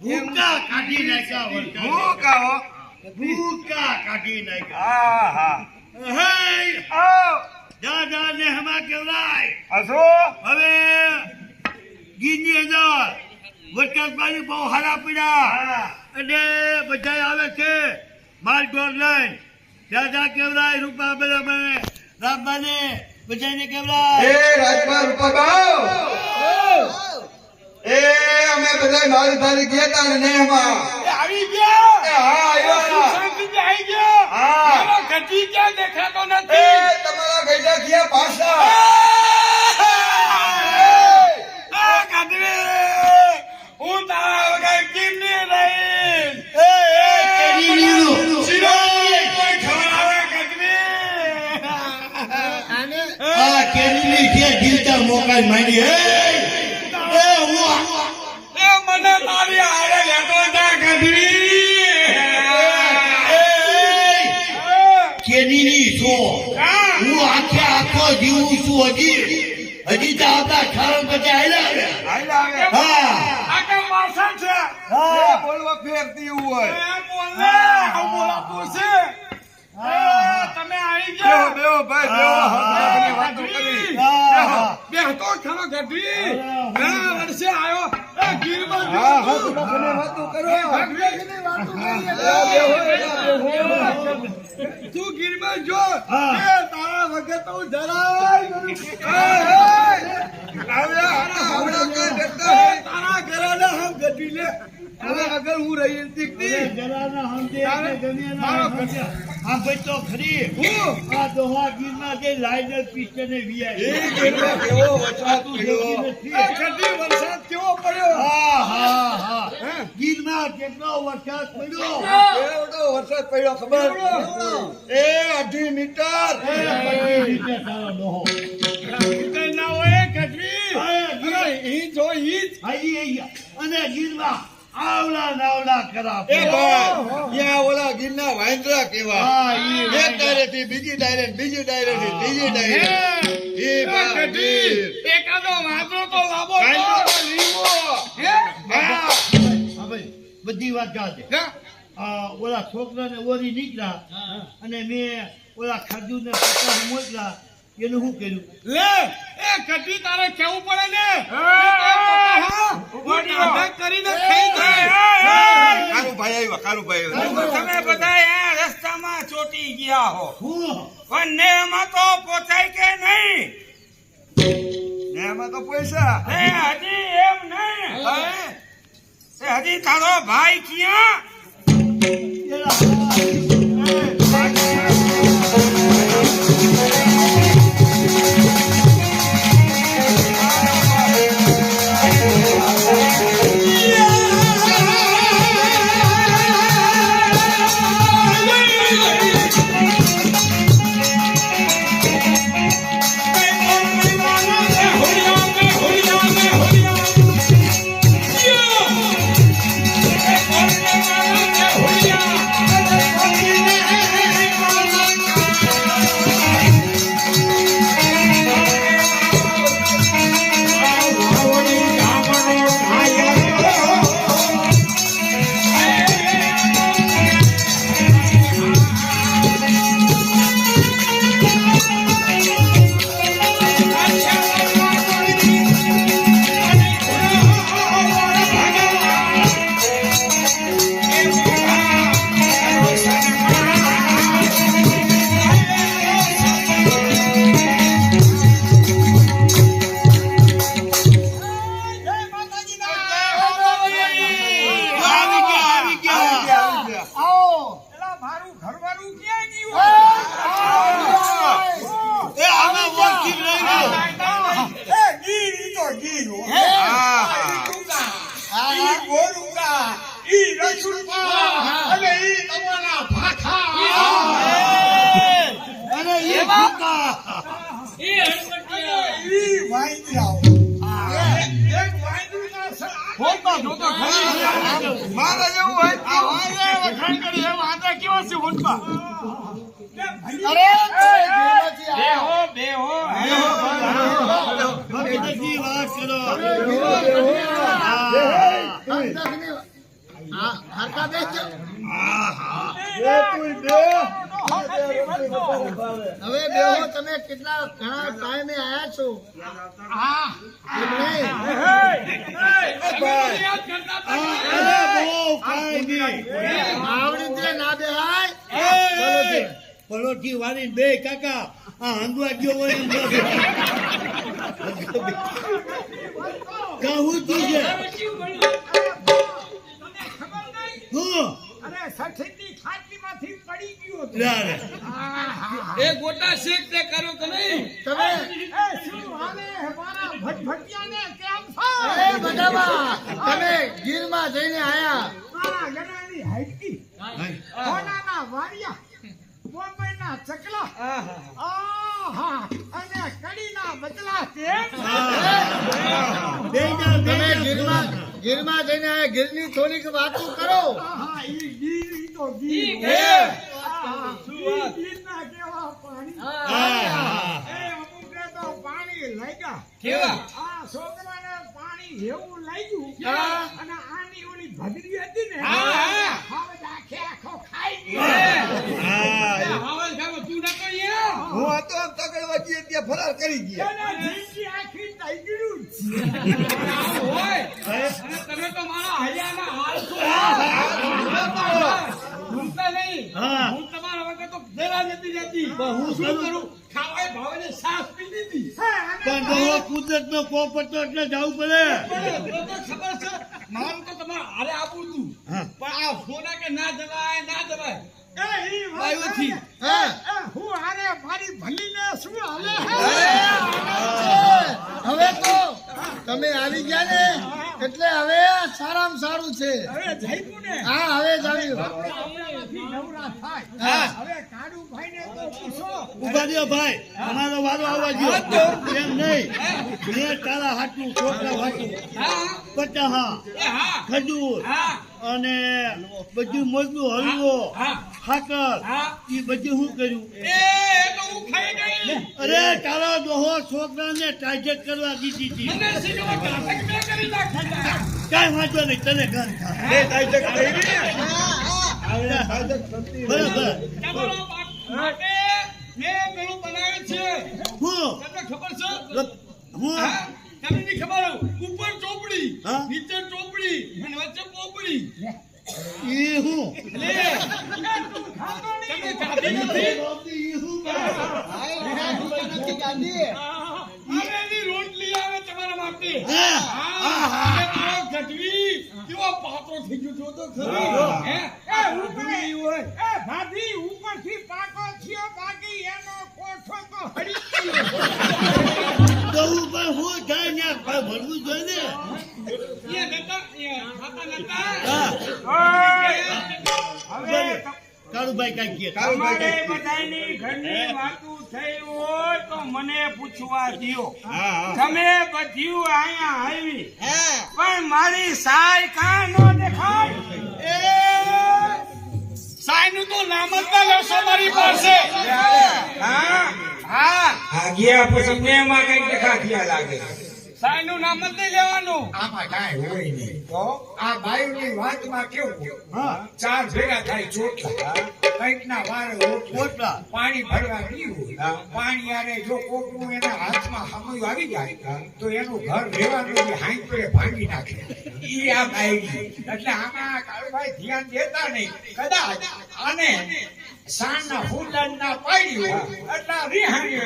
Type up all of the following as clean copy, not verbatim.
ભૂકા કાઢી નાખ્યા ભૂકા કાઢી નાખ્યા. હે જા ને હમા કેવરાય હવે ગીરની અંદર વરસાદ પાણી બહુ હારા પડ્યા અને બધા આવે છે માલ ઢોર લઈને. દાદા કેવરાય રૂપા બધા મને રામબાને બધાને કેવરાય અમે બધા માલ ધારી ગયા તા ને એમાં આવી ગયા. આવી ગયા. ગઢવી ક્યાં દેખાતો નથી. તમારા ગઈડા ગયા પાછા. હું તારા વગર ગીરની રહીશ. મોકલ માંડી મને તારી હારે લેતો જા ગઢવી. કેની છો હું આખો જીવું છું હજી તો આવતા ખારણ પછી આગળ પાછળ છે. બોલવા ફેરતી હોય. બોલાતું છે. તમે આવી ગયા. બેહો ભાઈ વાતો કરી. બેહતો ખરો ગઢવી. ઘણા વર્ષે આવ્યો ગીરમાં વાતો કરો. તું ગીરમાં જો તારા વગર તો હું જરાય તારા ઘરે હમ ગઢવી લે. અગર હું રહી દીકરી તો ખરી આ દોહા ગીરના જે લાઈનર પિસ્ટને વરસાદ કેવો પડ્યો. ગીરમાં કેટલો વરસાદ પડ્યો. વરસાદ પડ્યો ખબર 2.5 મીટર. ના હોય ગઢવી. ઈ જો ઈ અને ગીરમાં આવલા નાવલા કરા ત્યાં ઓલા ગીરના વાંદરા કેવા. એક ડાયરેથી બીજી ડાયરે બીજી ડાયરેથી ત્રીજી ડાયરે. એકાદો વાંદરો તો લાવો બધી વાત જાતે. ઓલા છોકરાને ઓરી નીકળ્યા અને મેં ઓલા ખાધું ને પચાસ મોકલા એનું શું કર્યું લે. એ ગઢવી તારે કેવું પડે ને. કરીને ખાઈ જાય. કારુભાઈ તમે બધા રસ્તામાં ચોટી ગયા હો. હું પણ નેમાં તો પોચાય કે નહીં. એમાં તો પૈસા હજી એમ નહીં. હજી તારો ભાઈ ક્યાં. મારા જેવું હોય વખાણ કરી એમ આંધા કેવા છે હોટમાં. બેહો ભક્તજી વાત કરો હા હરકા બેસજો. બે તું બે. હવે બેહો, તમે કેટલા ઘણા ટાઈમે આયા છો. એમ નહીં. આવડી રીતે ના બેહાય. પલોઠી વાળી બે કાકા આ હંદવા ગયો હોય એમ ન કહું તું છે હું અરે સઠની ખાટલીમાંથી પડી ગયો હતો. લે એ ગોટા શેક તે કરો કે નહીં? તમે એ શું હાલે મારા ભટભટિયાને કેમ છો? અરે બધામાં તમે ગીરમાં જઈને આયા. મારા ગણાની હાઈકી કોનાના વાડિયા બોમ્બેના ચકલા આહા અને કડીના બદલા કેમ? તમે ગીરમાં જઈને આયા. ગીરની થોડીક વાતો કરો. આહા ઈ ગીર ઈ તો ગીર હે. આહા ઈ ગીરના કેવા પાણી એ અમુકને તો પાણી લાગ્યા કેવા? આ છોકરાને પાણી એવું લાગ્યું હા. અને આની ઓલી ભગરી હતી ને હા. હવે આખે આખો ખાઈ ગયો. હું હતો આમ તગડવા જઈએ ત્યાં ફરાર કરી ગયા. એના જિંદગી આખી ટાઈગરું જ. તમે તો મારા હૈયાના હાલ છો. ભૂલતા નહીં. હા હું તમારા વગર તો જરા નથી જતી. હું શું કરું? કરું? ખાવાય ભાવે સાસ પી દીધી. પણ બહુ કુદરત નો કોપ હતો એટલે જવું પડે તો ખબર છે મારું તો તમારે હારે આપવું હતું. હા. પણ આ સોના કે ના જવાય ના જવાય. એ ઈ વાત બાયુથી. હા. એ હું હારે મારી ભલીને શું હાલે હવે તો તમે આવી ગયા ને એટલે હવે સારામાં સારું છે. હવે જઈશું ને હા હવે જ આવ્યું. આપણામાંથી નવરા થાય. હા. હવે કાળુભાઈને તો પૂછો. ઉભા રહ્યો ભાઈ અમારો વારો આવવા દો એમ નહીં મેં તારા હાટું છોકરા હાટું હા પટાહા એ હા ખજૂર હા અને બધું મોજનું હલવો હા. ખાકર હા. એ બધું શું કર્યું એ તો હું ખાઈ ગઈ. અરે તારા ડોહો છોકરાને ટાર્ગેટ કરવા દીધી હતી મને સીધો ઘાતક મેં કરી નાખ્યા. કાંઈ વાંધો નહીં તને ગણ થાય એ તાજક થઈ ગઈ ને? બરાબર તમારા માટે મેં પેલું બનાવ્યું છે. હું તમને ખબર છે? હું હા? તમને નહીં ખબર હોય? ઉપર ચોપડી, હા? નીચે ચોપડી અને વચ્ચે પોપડી. એ હું લે, તમે ગાધી નથી? આવેલી રોટલી આવે તમારા માટે. હા. હા, અને મારો ગઢવી કેવો પાતળો થઈ ગયો જો તો ખરી. હે? એ ઉપરથી હોય. એ ભાભી ઉપરથી પાકો થયો બાકી એનો કોઠો તો હળી ગયો. તો ઉપર હું થાય ને ભરવું જોઈએ એ નતા, એ ખાતા નતા. હા હવે કાળુભાઈ કાંઈ કહે તમારે બધાયની ઘરની વાતું થઈ હોય તો મને પૂછવા દ્યો. તમે બધ્યું અહીંયા આવી પણ મારી સાય કાં નો દેખાય? સાઈનું તો નામ જ ના લેશો મારી પાસે. હા હા ગયા પછી મેં માં કઈક દેખા થયા લાગે. સાઈનું નામ જ નહીં લેવાનું. આમાં કાંઈ હોય નહીં. તો આ બાયુની વાતમાં કેવું ચાર ભેગા થાય ચોટલા કઈક ના વારે ઓટલા પાણી ભરવા પીવું પાણી આરે જો કોકનું એના હાથમાં સમય આવી જાય તો એનું ઘર રહેવાનું જે હાઈ પડે ભાંગી નાખે ઈ આ બાયડી. એટલે આમાં કાળુભાઈ ધ્યાન દેતા નહીં. કદાચ આને સાંજના ફૂલદાન ના પાડ્યું એટલે રિહાણી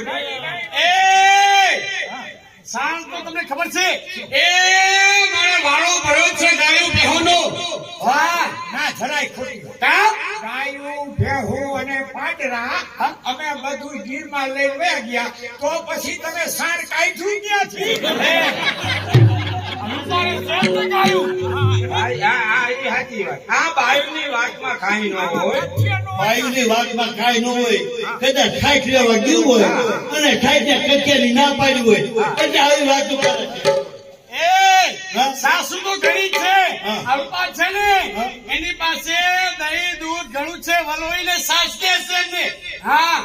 એ સાંજ તો તમને ખબર છે એ મારે વાળો ભર્યો છે ગાયો બેહોનો. વાહ ના જરાય ખોટી વાત. કાં? ગાયું ભેહું અને પાંદડા અમે બધું ગીરમાં લઈને વયા ગયા તો પછી તમે સાણ કાઢ્યું ક્યાંથી? અમારે શેર તો ગાયું. આ બાયુની વાતમાં કાંઈ ન હોય. વાયુની વાતમાં કાંઈ ન હોય કદાચ ઠાઠ લેવા ગયું હોય અને ઠાઠને કચેરી ના પાડી હોય એટલે આવી વાતો કરે છે એ સાસુ તો ઘણી છે. હા. અલ્પા છે ને એની પાસે દહીં દૂધ ઘણું છે વલોઈને સાસ કે છે ને. હા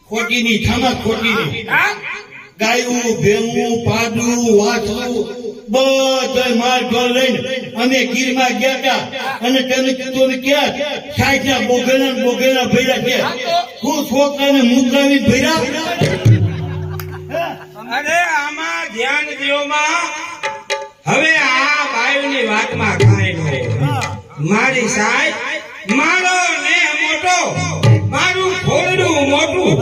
ખોટીની થામા ખોટીની હા ગાયું ભેવું પાડું વાછરું બધોય માલ ઢોર લઈને અમે ગીરમાં ગયા હતા અને તેને કીધું ક્યાં સાઈડના બોગેલા ભર્યા છે હું છોકરાને મૂતરાવી ભર્યા અરે આમાં ધ્યાન દ્યો માં. હવે આ બાયુની વાતમાં કાંઈ ન હોય. મારી સાહેબ મારો ને મોટો મારું ખોરડું મોટું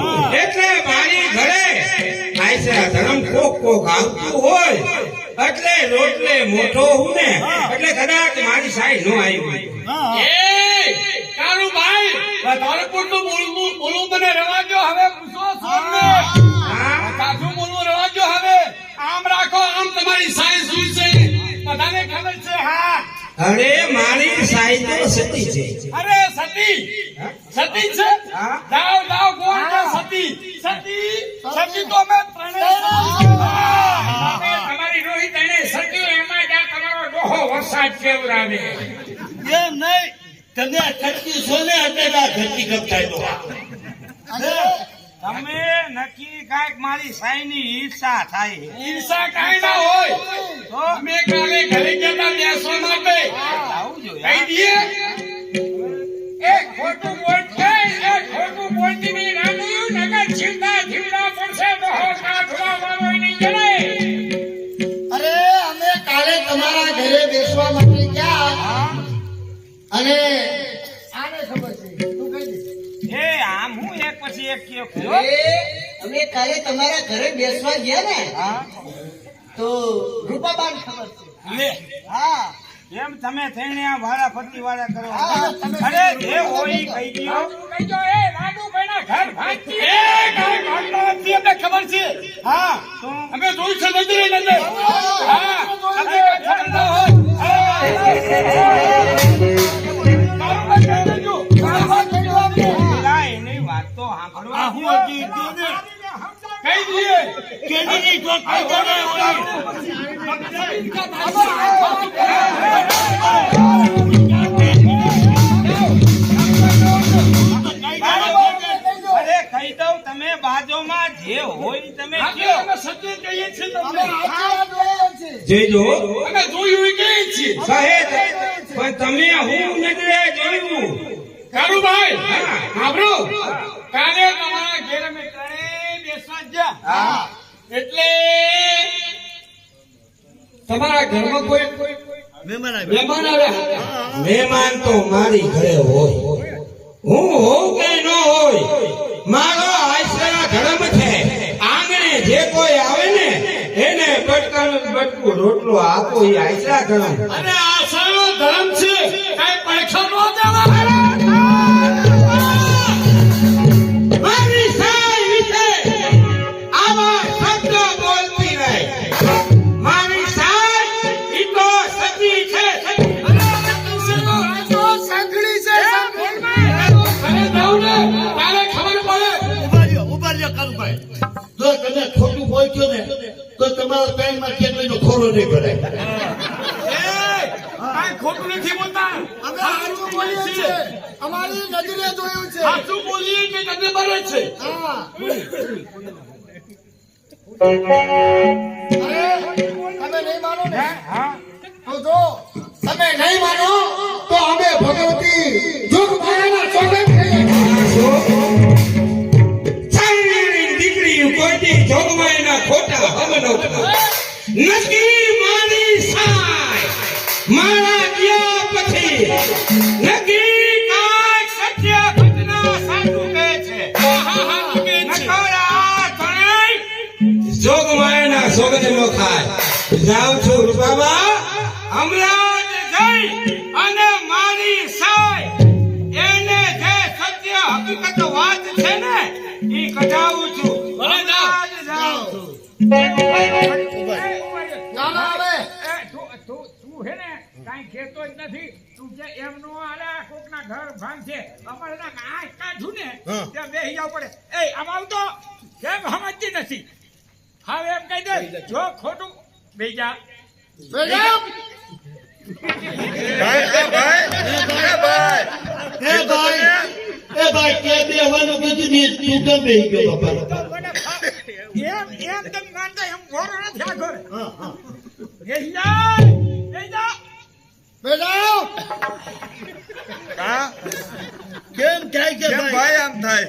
એટલે મારી ઘરે આયસા ધરમ કોક આવતું હોય એટલે રોટલે મોટો હું ને એટલે કદાચ મારી સાહેબ નો આવી. એ કાળુભાઈ વધારે પૂરતું બોલવું મને રવા દો. હવે પૂછો છોડને સાચું બોલવું રવા દો. હવે આમ રાખો. આમ તમારી સાઈઝ શું છે બધાને ખબર છે. હા અરે મારી સાહેબ તો સતી છે. અરે સતી સતી છે. જાઓ જાઓ કોણ છે સતી? સતી તો મેં ત્રણેય તમારી રોહિત અને સતી એમાં જ આ તમારો ડોહો વરસાદ કેવરાવે. એમ નહીં તમે આ ખર્ચી છો ને એટલે આ ખર્ચી કપતાય તો તમે નક્કી કાંઈક મારી સાઈની ઈર્ષા થાય. ઈર્ષા કાંઈ ના હોય. તો અમે કાલે ઘરે ગયા બેસવા માટે આવું જોઈએ. કહી દઈએ. એ ખોટું બોલશે એ ખોટું બોલતી નહીં રામું નગર જીવતા જીવડા પડશે ડોહો કાઢવા વાળો નહીં જડે. અરે અમે કાલે તમારા ઘરે બેસવા માટે ગયા અને આને ખબર છે તું કહી દે. એ આમ હું એક પછી એક કયો અમે કાલે તમારા ઘરે બેસવા ગયા ને તો રૂપાબાન ખબર છે. હા એમ તમે થઈને આ વાળા ફરતી વાળા કરો. અરે જે હોય ઈ કહી દો. કહેજો એ રાડુભાઈના ઘર ભાંગતી એ કાંઈ ભાગતા નથી અમને ખબર છે. હા અમે જોયું છે નજરે નજર. હા તમને કાંઈ ખબર ના હોય. પેલા એની વાત તો સાંભળવા હું હજી તું ને કહી દઈએ. કેની તો કઈ કરે અરે કહી દઉં તમે બાજુમાં જે હોય ઈ તમે આપણે કયો. અમે સત્ય કહીએ છીએ તમને. જોઈજો અમે જોયું એ કહીએ છીએ. સહેજ પણ તમે હું નજરે જોયું. કાળુભાઈ સાંભળો. કાલે તમારા ઘેર અમે ત્રણેય બેસવા ગયા એટલે તમારા ઘરમાં કોઈ મહેમાન આવ્યા મહેમાન આવ્યા. મહેમાન તો મારી ઘરે હોય. હું હોઉં કે ન હોય મારો આશરા ધર્મ છે. આંગણે જે કોઈ આવે ને એને બટકાનું બટકું રોટલો આપો એ આશરા ધર્મ. અને આ સારો ધર્મ છે. કાંઈ પૈસા નો દેવા. મારી સાઈ વિશે આવા શબ્દ બોલતી રહે. મારી સાઈ ઈ તો સતી છે. ઉભા રહ્યો કારુભાઈ. જો તમે ખોટું બોલશો ને તો તમારા પેનમાં કેટલીનો ખોરો નહીં ભરાય. કાંઈ ખોટું નથી બોલતા. અમે સાચું બોલીએ છીએ. અમારી નજરે જોયું છે. સાચું બોલીએ કે તમને બરે છે. તમે નહીં માનો ને તો જો તમે નહીં માનો તો અમે ભગવતી જોગમાયાના ચોગન સાઈની દીકરી કોઈની જોગમાયના ખોટા હમનો નક્કી મારી સાઈ મારા ગયા પછી નક્કી કાંઈક સત્ય ઘટના સાચું કહે છે. નકરા ત્રણેય જોગમાયાના સોગંદ નો ખાય. જાઉં છું રૂપાબા. હમણાં જ જઈ અને મારી સાઈ એને જે સત્ય હકીકત વાત છે ને ઈ કઢાવું છું. હમણાં જ જાઉં છું. ચાલો હવે તું હે ને કાંઈ કહેતો જ નથી. તું કે એમનો આલે કોકના ઘર ભાંગશે અમારે આ કાઢું ને ત્યાં બેસી જવું પડે. એ આમ આવતો કેમ સમજતી નથી. હવે એમ કહી દે જો ખોટું બેસી જા. એ ભાઈ કે બેવાનું કીધું ને તું કેમ બેહી ગયો બાપા? એમ તમે માનતા એમ ઘોડો નથી આ ઘર. એ જા બેટા હા કેમ થાય છે કેમ ભાઈ ભાઈ આમ થાય